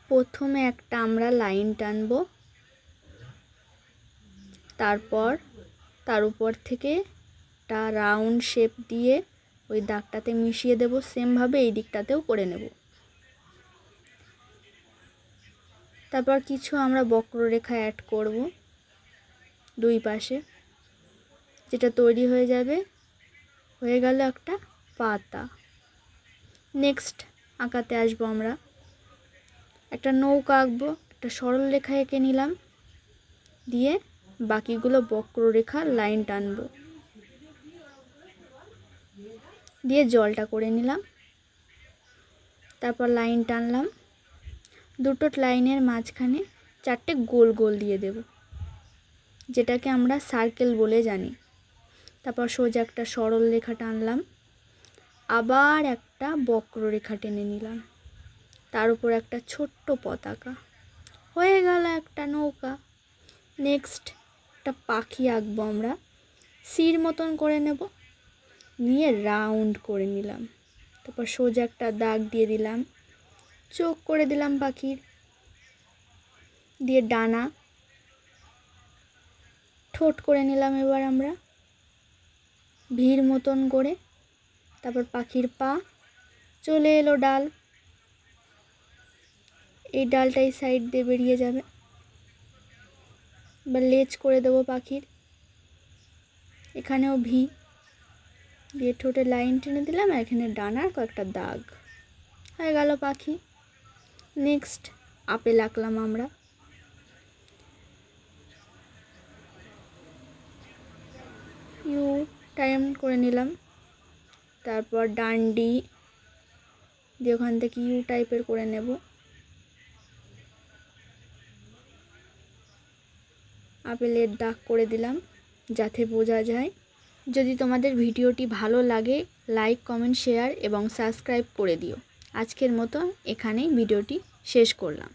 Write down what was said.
প্রথমে একটা আমরা লাইন টানবো, তারপর তার উপর থেকে একটা রাউন্ড শেপ দিয়ে ওই দাগটাতে মিশিয়ে দেব। সেমভাবে এই দিকটাতেও করে নেব। তারপর কিছু আমরা বক্ররেখা অ্যাড করব দুই পাশে, যেটা তৈরি হয়ে যাবে, হয়ে গেল একটা পাতা। নেক্সট আঁকাতে আসবো আমরা। একটা নৌকা আঁকবো, একটা সরল রেখা এঁকে নিলাম, দিয়ে বাকিগুলো বক্ররেখা লাইন টানবো, দিয়ে জলটা করে নিলাম। তারপর লাইন টানলাম, দুটো লাইনের মাঝখানে চারটে গোল গোল দিয়ে দেব, যেটাকে আমরা সার্কেল বলে জানি। তারপর সোজা একটা সরল রেখা টানলাম, আবার একটা বক্ররেখা টেনে নিলাম, তার উপর একটা ছোট্ট পতাকা, হয়ে গেল একটা নৌকা। নেক্সট একটা পাখি আঁকবো আমরা, সির মতন করে নেব, নিয়ে রাউন্ড করে নিলাম। তারপর সোজা একটা দাগ দিয়ে দিলাম, চোখ করে দিলাম পাখির, দিয়ে ডানা, ঠোঁট করে নিলাম এবার আমরা ভির মতন করে। তারপর পাখির পা, চলে এলো ডাল, এই ডালটা এই সাইড দিয়ে বেরিয়ে যাবে। এবার লেজ করে দেবো পাখির, এখানেও ভি দিয়ে ঠোঁটে লাইন টেনে দিলাম, আর এখানে ডানার কয়েকটা দাগ, হয়ে গেল পাখি। নেক্সট আপেল আঁকলাম আমরা, ইউ টাইম করে নিলাম, তারপর ডান্ডি দিয়ে ওখান থেকে ইউ টাইপের করে নেব। আপেলের দাগ করে দিলাম যাতে বোঝা যায়। যদি তোমাদের ভিডিওটি ভালো লাগে, লাইক, কমেন্ট, শেয়ার এবং সাবস্ক্রাইব করে দিও। আজকের মতো এখানেই ভিডিওটি শেষ করলাম।